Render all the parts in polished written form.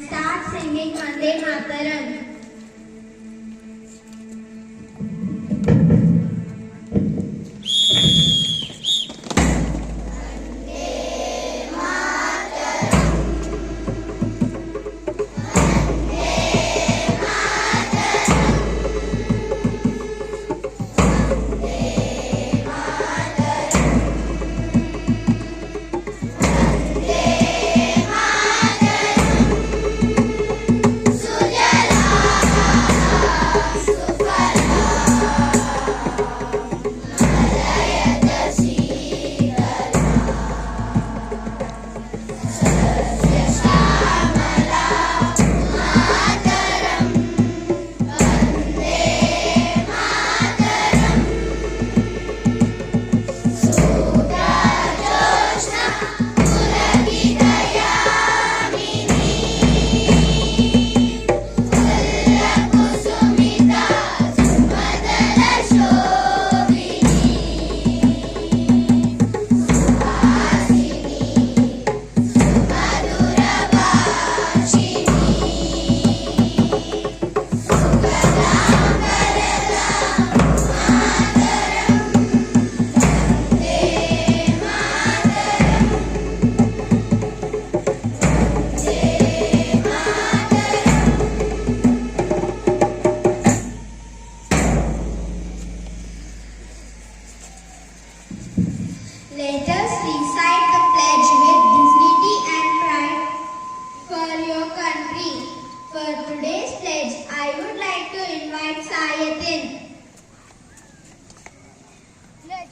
start singing Vande Mataram. Let us recite the pledge with dignity and pride for your country. For today's pledge, I would like to invite Sayatin. Pledge.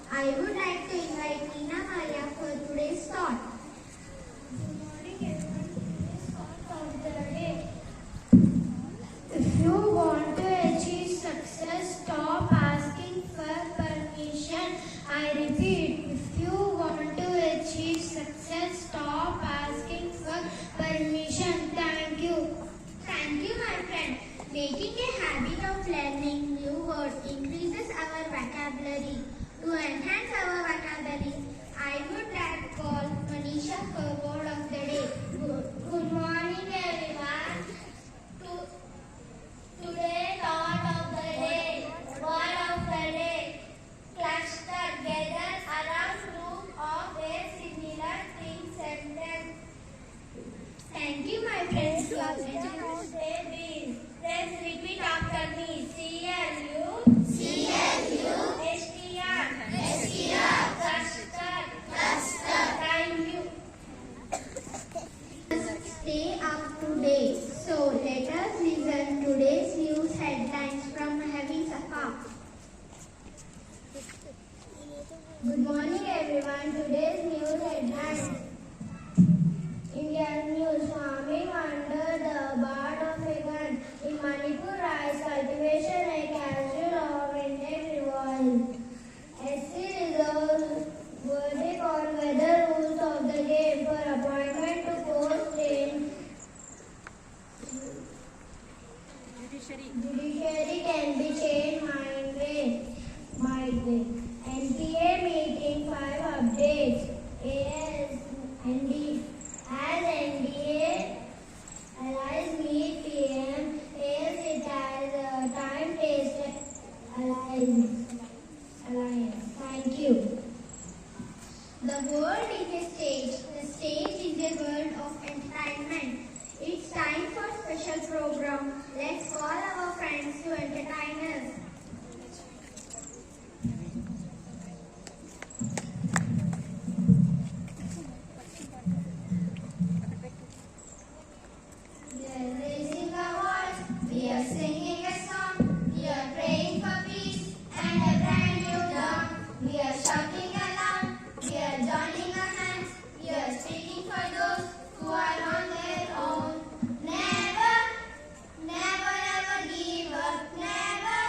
I would like to invite Neena Maya for today's thought. Good morning everyone. Today's thought of the day. If you want to achieve success, stop asking for permission. I repeat, if you want to achieve success, stop asking for permission. Thank you. Thank you, my friend. Making a habit of learning new words increases our vocabulary. To enhance our vocabulary, I would like to call Manisha for word of the day. Good morning everyone. Today thought of the day. Word of the day. Cluster, gather around group of a similar thing sentence. Thank you, my friends. Say this. Let's repeat after me. CLU. Thank you. Stay up to date. So let us listen today's news headlines from Heavy Safa. Good morning everyone. Today's news headlines. Indian news. Farming under the bird of a gun. In Manipur, rice cultivation a casual of Indian revolt. SC reserves verdict on whether rules of the game for appointment to post in judiciary can be changed midway. NTA meeting 5 updates. The world is a stage. The stage is a world of entertainment. It's time for special program. Let's call our friends to entertain us. We are raising our voice, we are singing a song, we are praying for peace and a brand new dawn. We are shouting aloud, we are joining our hands, we are speaking for those who are on their own. Never, never, never give up, never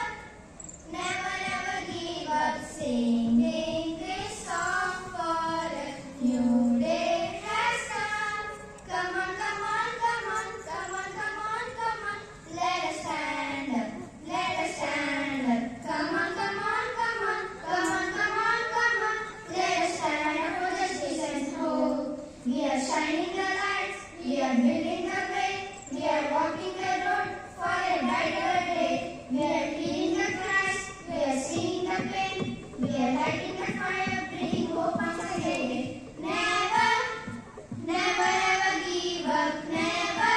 give up singing this song for a new day has come. Come on, come on, come on, come on, come on, come on. Let us stand up, let us stand up. Come on, come on, come on, come on, come on, come on. Let us stand up for justice and hope. We are shining the lights, we are building the way, we are walking the road for a brighter day. We are feeling the cries, we are seeing the pain, we are lighting the fire, bringing hope once again. Never, never ever give up, never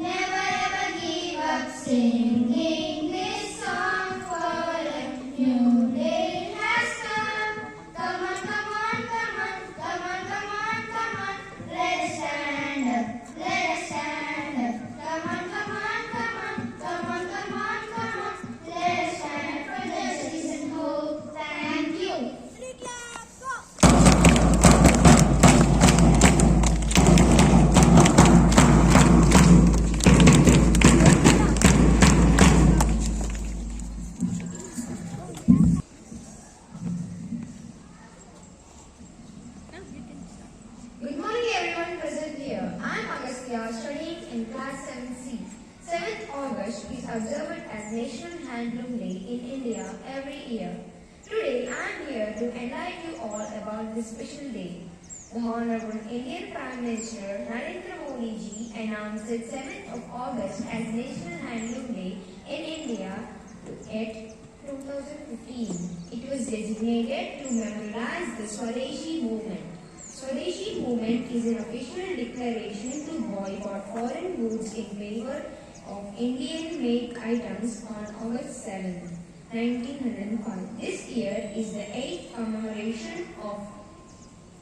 ever give up singing this song for a new day has come. Come on, come on, come on, come on, come on, come on. Let us stand up, let us stand up. Come on, come on, come on, come on, come on, come on. Let us stand up for justice and hope. Thank you. Good morning everyone present here. I am Agastya, studying in class 7C. 7th August is observed as National Handloom Day in India every year. Today I am here to enlighten you all about this special day. The Honorable Indian Prime Minister Narendra Modi ji announced the 7th of August as National Handloom Day in India at 2015. It was designated to memorialize the Swadeshi movement. Swadeshi movement is an official declaration to boycott foreign goods in favor of Indian-made items on August 7, 1905. This year is the 8th commemoration of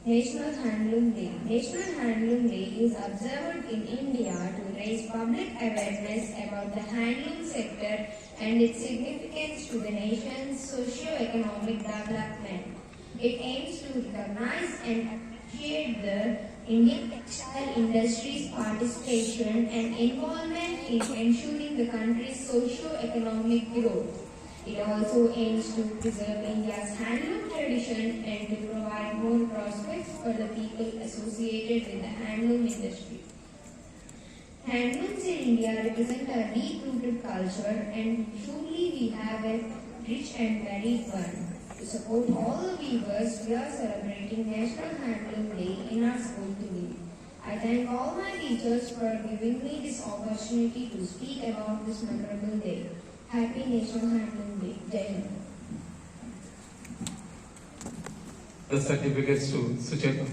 National Handloom Day. National Handloom Day is observed in India to raise public awareness about the handloom sector and its significance to the nation's socio-economic development. It aims to recognize and appreciate the Indian textile industry's participation and involvement in ensuring the country's socio-economic growth. It also aims to preserve India's handloom tradition and to provide more prospects for the people associated with the handloom industry. Handlooms in India represent a deep-rooted culture, and truly we have a rich and varied one. To support all the weavers, we are celebrating National Handloom Day in our school today. I thank all my teachers for giving me this opportunity to speak about this memorable day. Happy National Handloom Day. Jai Hind. The certificates to Sucheta.